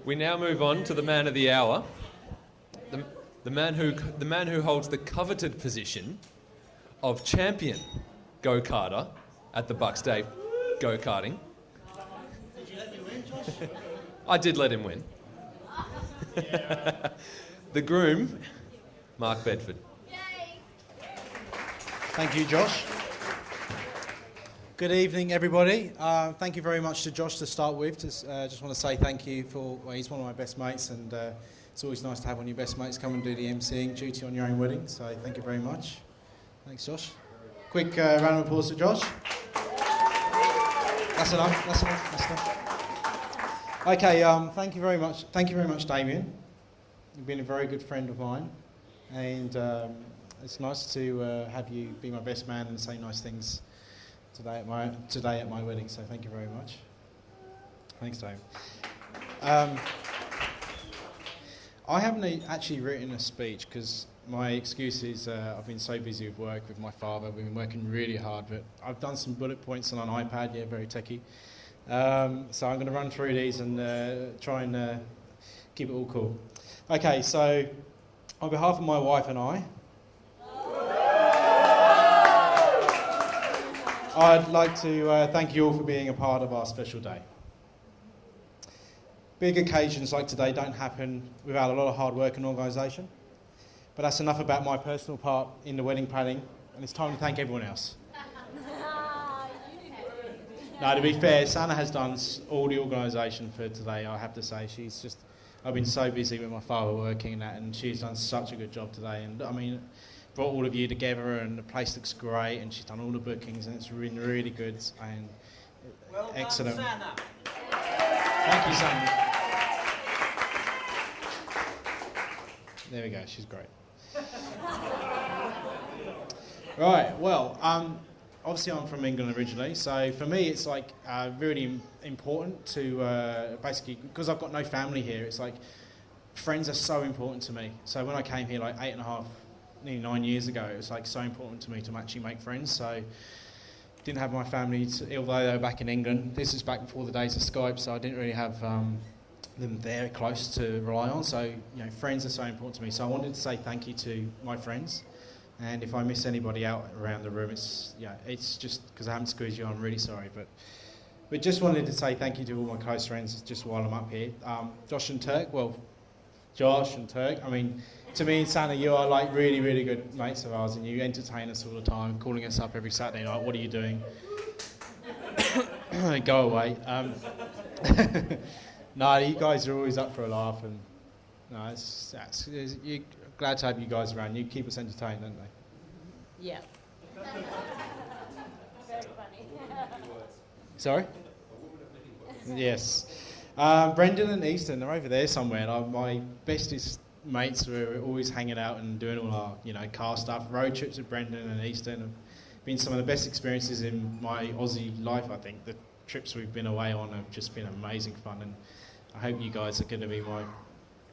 We now move on to the man of the hour, the man who holds the coveted position of champion go-karter at the Bucks Day go-karting. Did you let me win, Josh? I did let him win. The groom, Mark Bedford. Thank you, Josh. Good evening, everybody. Thank you very much to Josh to start with. Just want to say thank you well, he's one of my best mates, and it's always nice to have one of your best mates come and do the emceeing duty on your own wedding, so thank you very much. Thanks, Josh. Quick round of applause to Josh. That's enough. Okay, thank you very much, Damien. You've been a very good friend of mine, and it's nice to have you be my best man and say nice things today at my wedding. So thank you very much. Thanks, Dave. I haven't actually written a speech because my excuse is I've been so busy with work with my father. We've been working really hard, but I've done some bullet points on an iPad. Yeah, very techie. So I'm going to run through these and try and keep it all cool. Okay, so on behalf of my wife and I'd like to thank you all for being a part of our special day. Big occasions like today don't happen without a lot of hard work and organisation, but that's enough about my personal part in the wedding planning, and it's time to thank everyone else. No, to be fair, Sana has done all the organisation for today, I have to say. I've been so busy with my father working and that, and she's done such a good job today, and I mean, brought all of you together, and the place looks great, and she's done all the bookings, and it's been really good and Well excellent. done, Sana. Thank you, Sana. There we go, she's great. Right, well, obviously I'm from England originally, so for me it's like really important to basically, because I've got no family here, it's like friends are so important to me. So when I came here like 8.5, nearly 9 years ago, it was like so important to me to actually make friends. So didn't have my family, although they were back in England. This is back before the days of Skype, so I didn't really have them there close to rely on. So, you know, friends are so important to me. So I wanted to say thank you to my friends. And if I miss anybody out around the room, it's just because I haven't squeezed you, I'm really sorry. But just wanted to say thank you to all my close friends just while I'm up here. Josh and Turk, I mean, to me and Sana, you are like really, really good mates of ours, and you entertain us all the time, calling us up every Saturday night, what are you doing? Go away. No, you guys are always up for a laugh, and no, you're glad to have you guys around. You keep us entertained, don't they? Yeah. Very funny. Sorry? Yes. Brendan and Easton, they're over there somewhere. My bestest mates were always hanging out and doing all our, car stuff. Road trips with Brendan and Easton have been some of the best experiences in my Aussie life, I think. The trips we've been away on have just been amazing fun, and I hope you guys are going to be my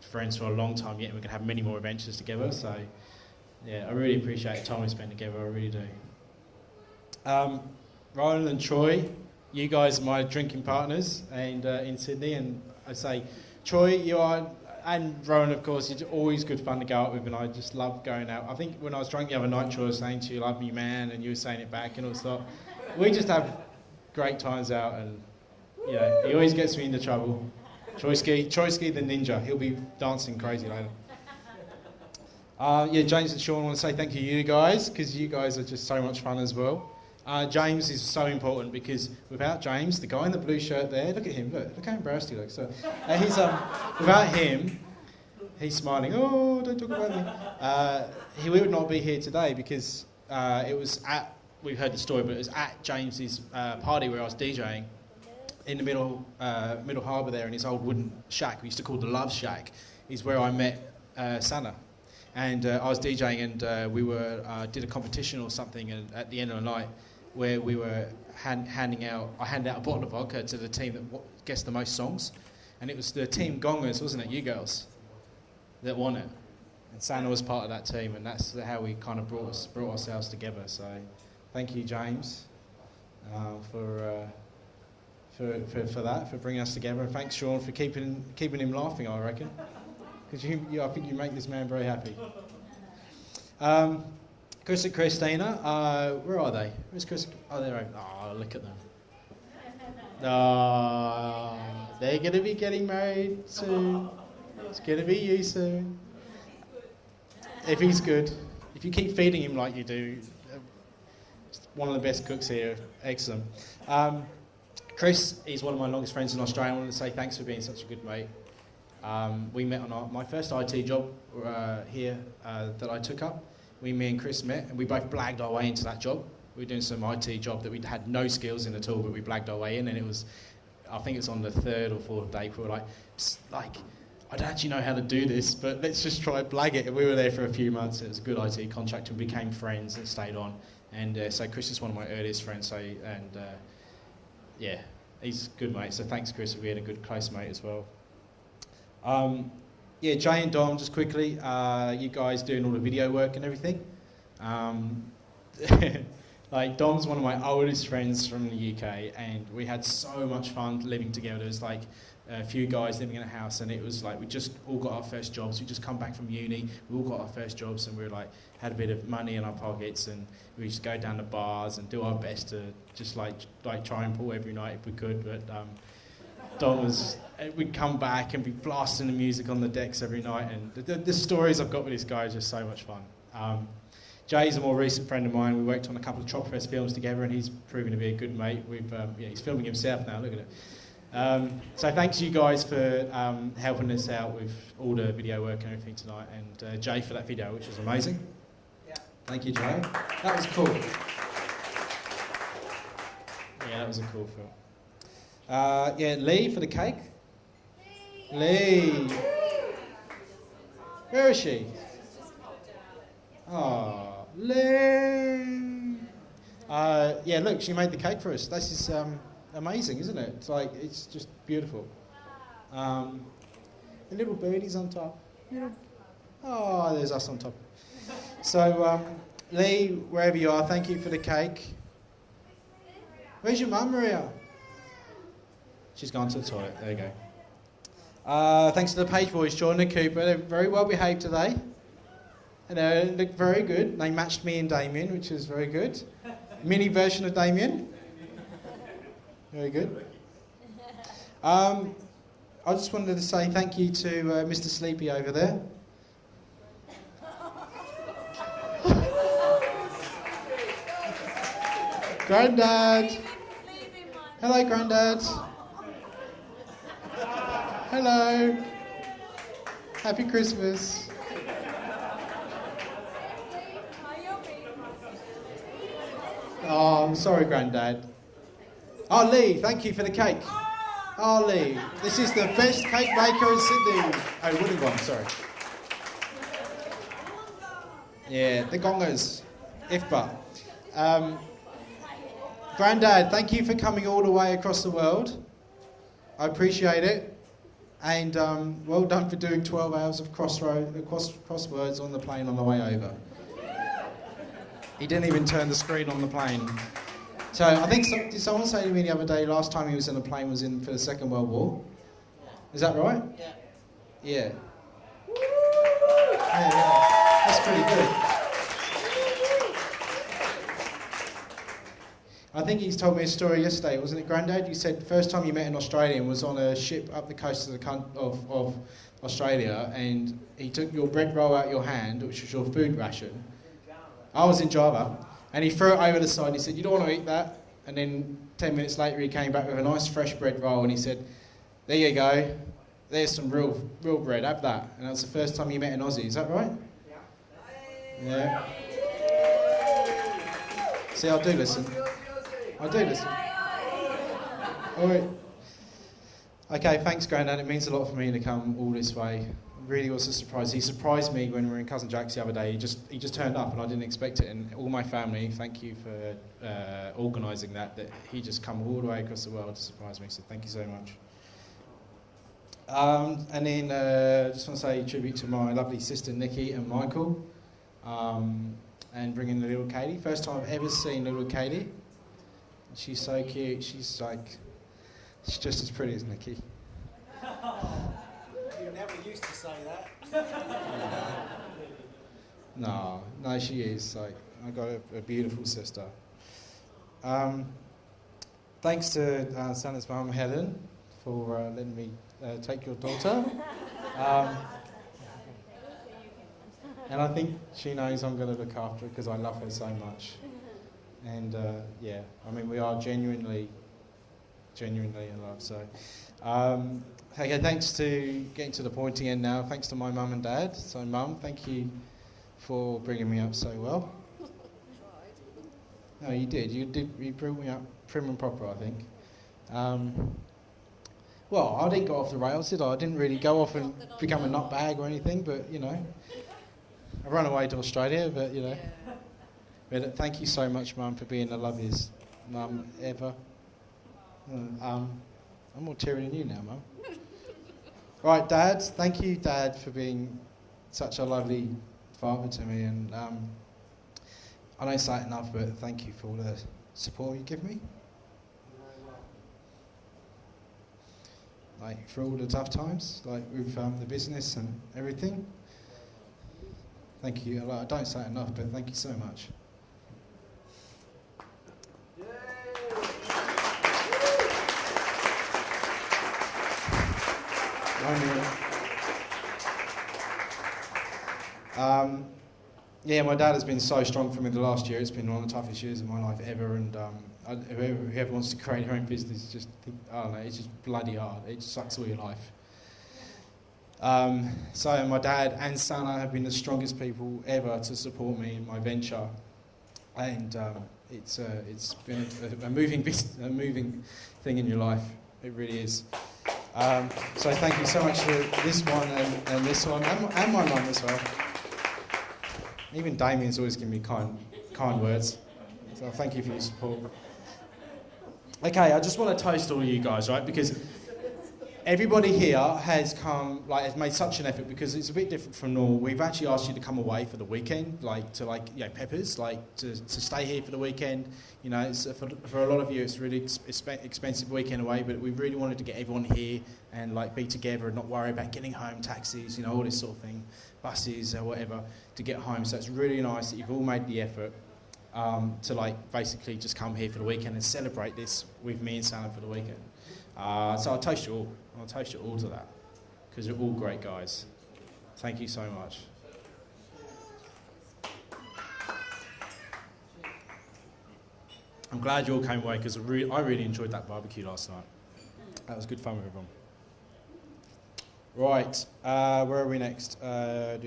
friends for a long time yet, and we're going to have many more adventures together. So, yeah, I really appreciate the time we spend together, I really do. Roland and Troy, you guys are my drinking partners and in Sydney, and I say, Troy, you are, and Rowan, of course, you're always good fun to go out with, and I just love going out. I think when I was drunk the other night, Troy was saying to you, love me, man, and you were saying it back and all stuff. We just have great times out, and, he always gets me into trouble. Troy Ski the ninja, he'll be dancing crazy later. James and Sean, I want to say thank you guys, because you guys are just so much fun as well. James is so important, because without James, the guy in the blue shirt there, look at him, look how embarrassed he looks. So, without him, he's smiling, oh, don't talk about me. He would not be here today, because it was we've heard the story, but it was at James's party where I was DJing in the middle harbour there in his old wooden shack, we used to call the Love Shack, is where I met Sana. And I was DJing, and we did a competition or something, and at the end of the night, where we were handing out a bottle of vodka to the team that guessed the most songs, and it was the team Gongers, wasn't it, you girls, that won it, and Sana was part of that team, and that's how we kind of brought ourselves together. So, thank you, James, for for that, for bringing us together. And thanks, Sean, for keeping him laughing, I reckon. Because I think you make this man very happy. Chris and Christina, where are they? Where's Chris? Oh, they're over. Oh, look at them. Oh, they're going to be getting married soon. It's going to be you soon. If he's good. If you keep feeding him like you do, one of the best cooks here. Excellent. Chris is one of my longest friends in Australia. I wanted to say thanks for being such a good mate. We met on my first IT job here that I took up. Me and Chris met, and we both blagged our way into that job. We were doing some IT job that we had no skills in at all, but we blagged our way in, and it was, I think it's on the third or fourth day, we were like, I don't actually know how to do this, but let's just try and blag it. And we were there for a few months. It was a good IT contract, and we became friends and stayed on. And so Chris is one of my earliest friends, yeah, he's a good mate. So thanks, Chris. We had a good close mate as well. Yeah, Jay and Dom, just quickly, you guys doing all the video work and everything. Like, Dom's one of my oldest friends from the UK, and we had so much fun living together. There was like a few guys living in a house, and it was like we just all got our first jobs. We just come back from uni, we all got our first jobs, and we were like had a bit of money in our pockets, and we used to go down to bars and do our best to just like try and pull every night if we could. But Dom was, we'd come back and be blasting the music on the decks every night, and the stories I've got with this guy are just so much fun. Jay's a more recent friend of mine. We worked on a couple of Tropfest films together, and he's proven to be a good mate. He's filming himself now, look at it. So thanks you guys for helping us out with all the video work and everything tonight, and Jay for that video, which was amazing. Yeah. Thank you, Jay. That was cool. Yeah, that was a cool film. Yeah, Lee for the cake. Lee. Where is she? Oh, Lee. Yeah, look, she made the cake for us. This is amazing, isn't it? It's just beautiful. The little birdies on top. Oh, there's us on top. So, Lee, wherever you are, thank you for the cake. Where's your mum, Maria? She's gone to the toilet. There you go. Thanks to the Page Boys, Jordan and Cooper. They're very well behaved today. And they look very good. They matched me and Damien, which is very good. Mini version of Damien. Very good. I just wanted to say thank you to Mr. Sleepy over there. Grandad. Hello, Grandad. Hello. Happy Christmas. Oh, I'm sorry, Grandad. Oh, Lee, thank you for the cake. Oh, Lee, this is the best cake maker in Sydney. Oh, Wollongong, sorry. Yeah, the Gongers. IFBA. Grandad, thank you for coming all the way across the world. I appreciate it. And well done for doing 12 hours of crosswords on the plane on the way over. He didn't even turn the screen on the plane. So I think, did someone say to me the other day, last time he was in a plane was for the Second World War? Is that right? Yeah. Yeah. Yeah. That's pretty good. I think he's told me a story yesterday, wasn't it, Grandad? You said the first time you met an Australian was on a ship up the coast of Australia, and he took your bread roll out your hand, which was your food ration. I was in Java, and he threw it over the side and he said, "You don't want to eat that?" And then 10 minutes later he came back with a nice fresh bread roll and he said, "There you go, there's some real bread, have that." And that's the first time you met an Aussie, is that right? Yeah. See, I do listen. All right. Okay, thanks, Grandad. It means a lot for me to come all this way. Really was a surprise. He surprised me when we were in Cousin Jack's the other day. He just turned up and I didn't expect it. And all my family, thank you for organising that he just come all the way across the world to surprise me. So thank you so much. And then just want to say tribute to my lovely sister Nikki and Michael, and bring in the little Katie. First time I've ever seen little Katie. She's so cute. She's like She's just as pretty as Nikki. You never used to say that. No, she is. Like, I got a beautiful sister. Thanks to Santa's mum, Helen, for letting me take your daughter. And I think she knows I'm going to look after her because I love her so much. And yeah, I mean, we are genuinely in love. So, okay, thanks to getting to the pointy end now. Thanks to my mum and dad. So, Mum, thank you for bringing me up so well. No, you did. You brought me up prim and proper, I think. Well, I didn't go off the rails, did I? I didn't really go off and become a nutbag or anything, but, you know. I ran away to Australia, but, you know. But thank you so much, Mum, for being the loveliest mum ever. I'm more teary than you now, Mum. Right, Dad. Thank you, Dad, for being such a lovely father to me. And I don't say it enough, but thank you for all the support you give me. Like, for all the tough times, like with the business and everything. Thank you. I don't say it enough, but thank you so much. Yeah, my dad has been so strong for me the last year. It's been one of the toughest years of my life ever, and whoever wants to create their own business, just, I don't know, it's just bloody hard. It just sucks all your life. So my dad and Sana have been the strongest people ever to support me in my venture, and it's been a moving thing in your life. It really is. So thank you so much for this one and this one, and my mum as well. Even Damien's always given me kind words. So thank you for your support. Okay, I just want to toast all of you guys, right? Because everybody here has made such an effort, because it's a bit different from normal. We've actually asked you to come away for the weekend, Peppers, to stay here for the weekend. You know, it's, for a lot of you, it's a really expensive weekend away, but we really wanted to get everyone here and be together and not worry about getting home, taxis, all this sort of thing, buses or whatever, to get home. So it's really nice that you've all made the effort to basically just come here for the weekend and celebrate this with me and Sana for the weekend. So I'll toast you all. I'll toast you all to that, because you're all great guys. Thank you so much. I'm glad you all came away, because I really enjoyed that barbecue last night. That was good fun with everyone. Right, where are we next? Pay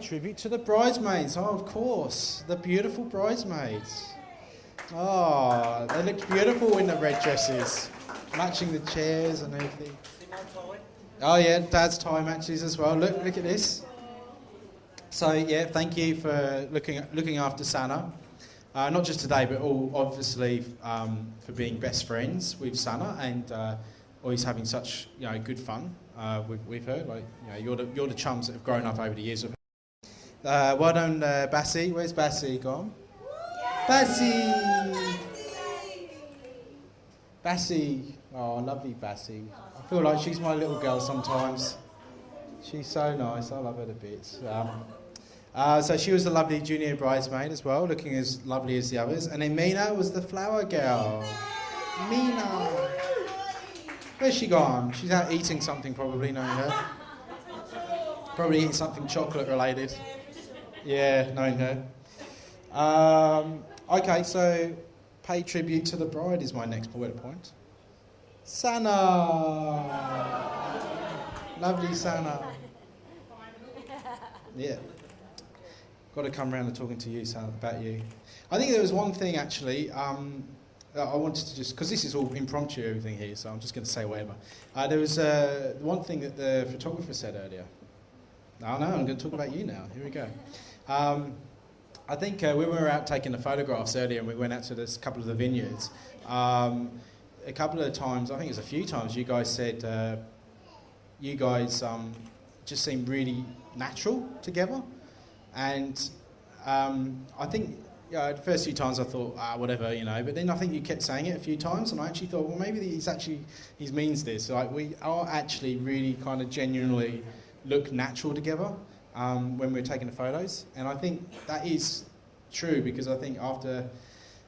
tribute to the bridesmaids. Oh, of course, the beautiful bridesmaids. Oh, they looked beautiful in the red dresses, matching the chairs and everything. Oh yeah, Dad's tie matches as well. Look at this. So yeah, thank you for looking after Sana, not just today, but obviously for being best friends with Sana and always having such good fun with her. You're the chums that have grown up over the years with her. Well done, Bassie. Where's Bassie gone? Bassie. Oh, lovely Bassie. I feel like she's my little girl sometimes. She's so nice. I love her to bits. So she was the lovely junior bridesmaid as well, looking as lovely as the others. And then Mina was the flower girl. Mina. Where's she gone? She's out eating something, probably, knowing her. Probably eating something chocolate related. Yeah, knowing her. Okay, so pay tribute to the bride is my next bullet point. Sana! Lovely Sana. Yeah. Got to come around to talking to you, Sana, about you. I think there was one thing, actually, that I wanted to just... Because this is all impromptu, everything here, so I'm just going to say whatever. There was one thing that the photographer said earlier. No, I'm going to talk about you now. Here we go. I think when we were out taking the photographs earlier and we went out to this couple of the vineyards, a couple of times, I think it was a few times, you guys said you guys just seem really natural together. And I think yeah, the first few times I thought, whatever, you know. But then I think you kept saying it a few times, and I actually thought, well, maybe he means this. Like, we are actually really kind of genuinely look natural together when we're taking the photos. And I think that is true, because I think after,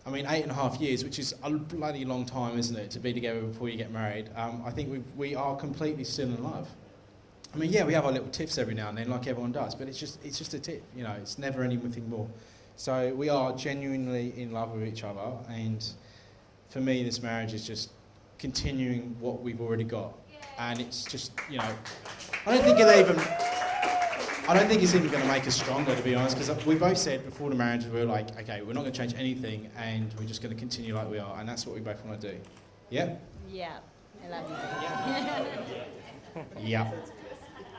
8.5 years, which is a bloody long time, isn't it, to be together before you get married, I think we are completely still in love. Yeah, we have our little tiffs every now and then, like everyone does, but it's just a tiff, you know, it's never anything more. So we are genuinely in love with each other, and for me, this marriage is just continuing what we've already got. And it's just, you know, I don't think it's even going to make us stronger, to be honest, because we both said before the marriage, we were like, okay, we're not going to change anything, and we're just going to continue like we are, and that's what we both want to do. Yeah? Yeah, I love you. Yeah.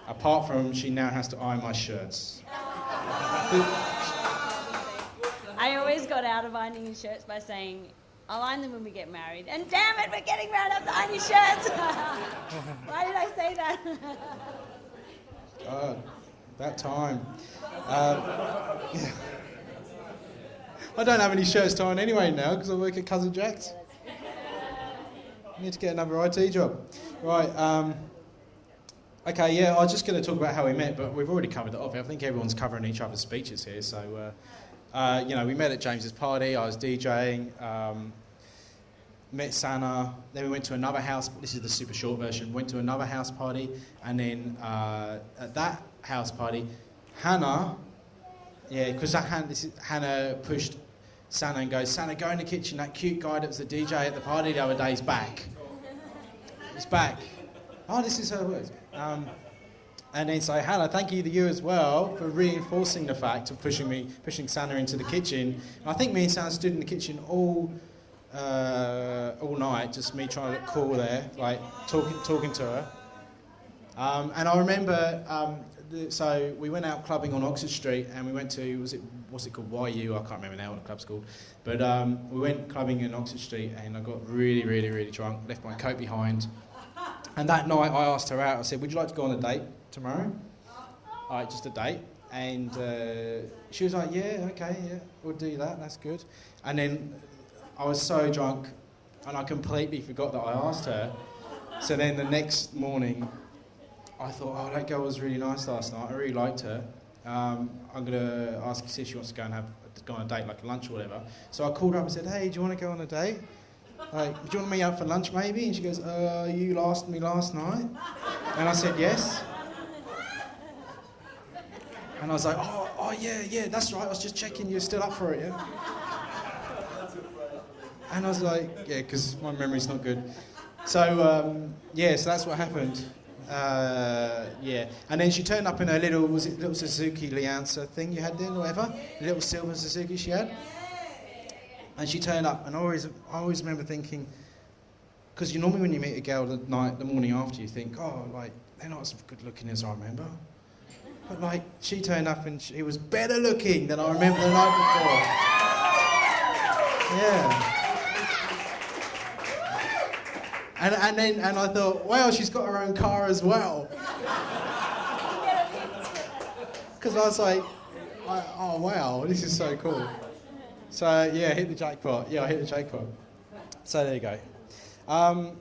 Apart from she now has to iron my shirts. I always got out of ironing his shirts by saying, I'll iron them when we get married. And damn it, we're getting round up to iron his shirts. Why did I say that? That time. Yeah. I don't have any shirts to iron anyway now because I work at Cousin Jack's. I need to get another IT job. Right. Okay, yeah, I was just going to talk about how we met, but we've already covered it off. I think everyone's covering each other's speeches here. So, we met at James's party. I was DJing, met Sana. Then we went to another house. This is the super short version. Went to another house party, and then at that house party, Hannah, because Hannah pushed Sana and goes, Sana, go in the kitchen. That cute guy that was the DJ at the party the other day is back. He's back. Oh, this is her words. And then so, Hannah, thank you to you as well for reinforcing the fact of pushing Sana into the kitchen. And I think me and Sana stood in the kitchen all night, just me trying to look cool there, like talking to her. And I remember, so we went out clubbing on Oxford Street, and we went to, what's it called, YU? I can't remember now what the club's called. But we went clubbing in Oxford Street, and I got really, really, really drunk, left my coat behind. And that night I asked her out. I said, would you like to go on a date tomorrow? Just a date. And she was like, yeah, okay, yeah, we'll do that, that's good. And then I was so drunk, and I completely forgot that I asked her. So then the next morning, I thought, oh, that girl was really nice last night. I really liked her. I'm going to ask her if she wants to go on a date, like a lunch or whatever. So I called her up and said, hey, do you want to go on a date? Like, do you want to meet up for lunch maybe? And she goes, you asked me last night? And I said, yes. And I was like, oh yeah, that's right. I was just checking you're still up for it, yeah? And I was like, yeah, because my memory's not good. So, so that's what happened. Yeah. And then she turned up in her little Suzuki Lianza thing you had then, or whatever? The little silver Suzuki she had. And she turned up, and I always remember thinking, because normally when you meet a girl the morning after, you think, oh, like, they're not as good looking as I remember. But, like, she turned up and she was better looking than I remember the night before. Yeah. And I thought, wow, she's got her own car as well. Because I was like, oh, wow, this is so cool. So, yeah, hit the jackpot. Yeah, I hit the jackpot. So, there you go. I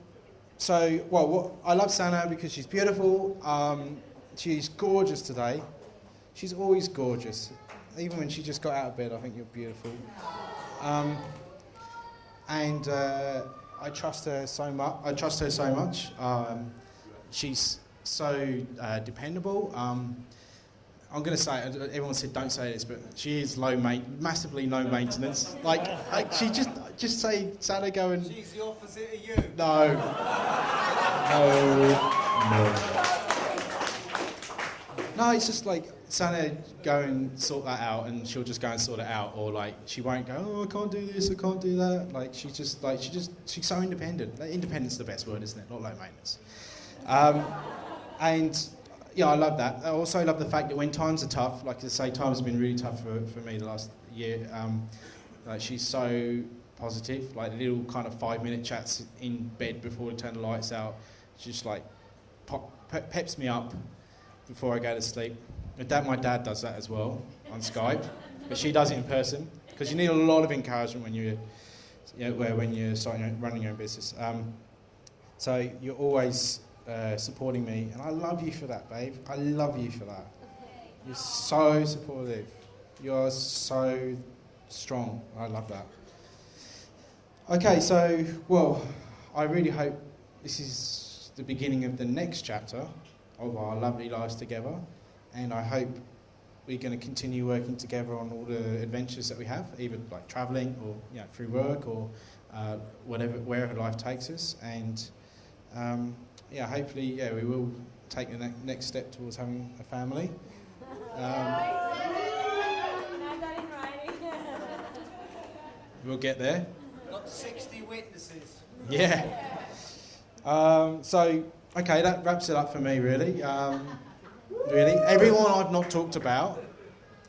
love Sana because she's beautiful. She's gorgeous today. She's always gorgeous. Even when she just got out of bed, I think you're beautiful. I trust her so much. She's so dependable. I'm going to say it, everyone said don't say this, but she is massively low maintenance. She just say, Sana, go and... She's the opposite of you. No. No, it's just like, Sana, go and sort that out, and she'll just go and sort it out, or like, she won't go, oh, I can't do this, I can't do that. Like, she's so independent. Like, independent's the best word, isn't it? Not low maintenance. Yeah, I love that. I also love the fact that when times are tough, like I say, times have been really tough for me the last year. She's so positive, like little kind of 5-minute chats in bed before we turn the lights out. She just like peps me up before I go to sleep. My dad does that as well on Skype, but she does it in person. because you need a lot of encouragement when when you're starting running your own business. So you're always supporting me, and I love you for that, babe. I love you for that. You're so supportive. You're so strong. I love that. Okay, so, well, I really hope this is the beginning of the next chapter of our lovely lives together, and I hope we're going to continue working together on all the adventures that we have, either like travelling or through work or wherever life takes us, and hopefully we will take the next step towards having a family. We'll get there. Got 60 witnesses. Yeah. Okay, that wraps it up for me, really. Really, everyone I've not talked about,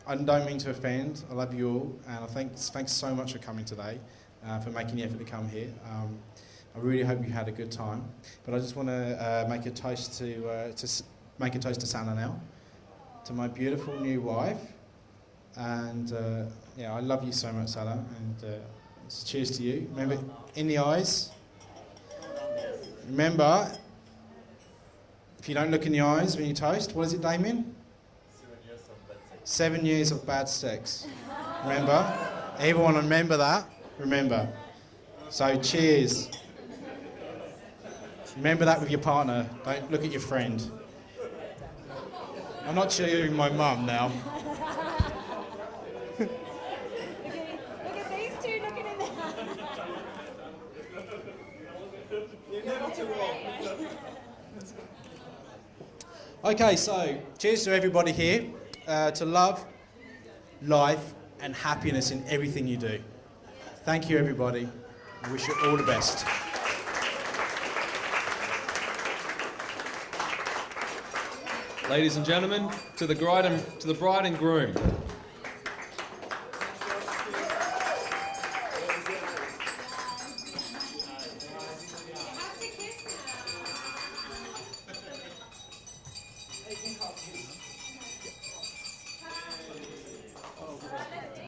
I don't mean to offend. I love you all, and thanks so much for coming today, for making the effort to come here. I really hope you had a good time. But I just want to make a toast to Sana now, to my beautiful new wife, and I love you so much, Sana, and cheers to you. Remember, in the eyes. Remember, if you don't look in the eyes when you toast, what is it, Damien? 7 years of bad sex. Remember? Everyone remember that? Remember. So cheers. Remember that with your partner. Don't look at your friend. I'm not cheering my mum now. Look at these two looking in the You're never too old. Okay, so cheers to everybody here, to love, life, and happiness in everything you do. Thank you, everybody. I wish you all the best. Ladies and gentlemen, to the bride and groom.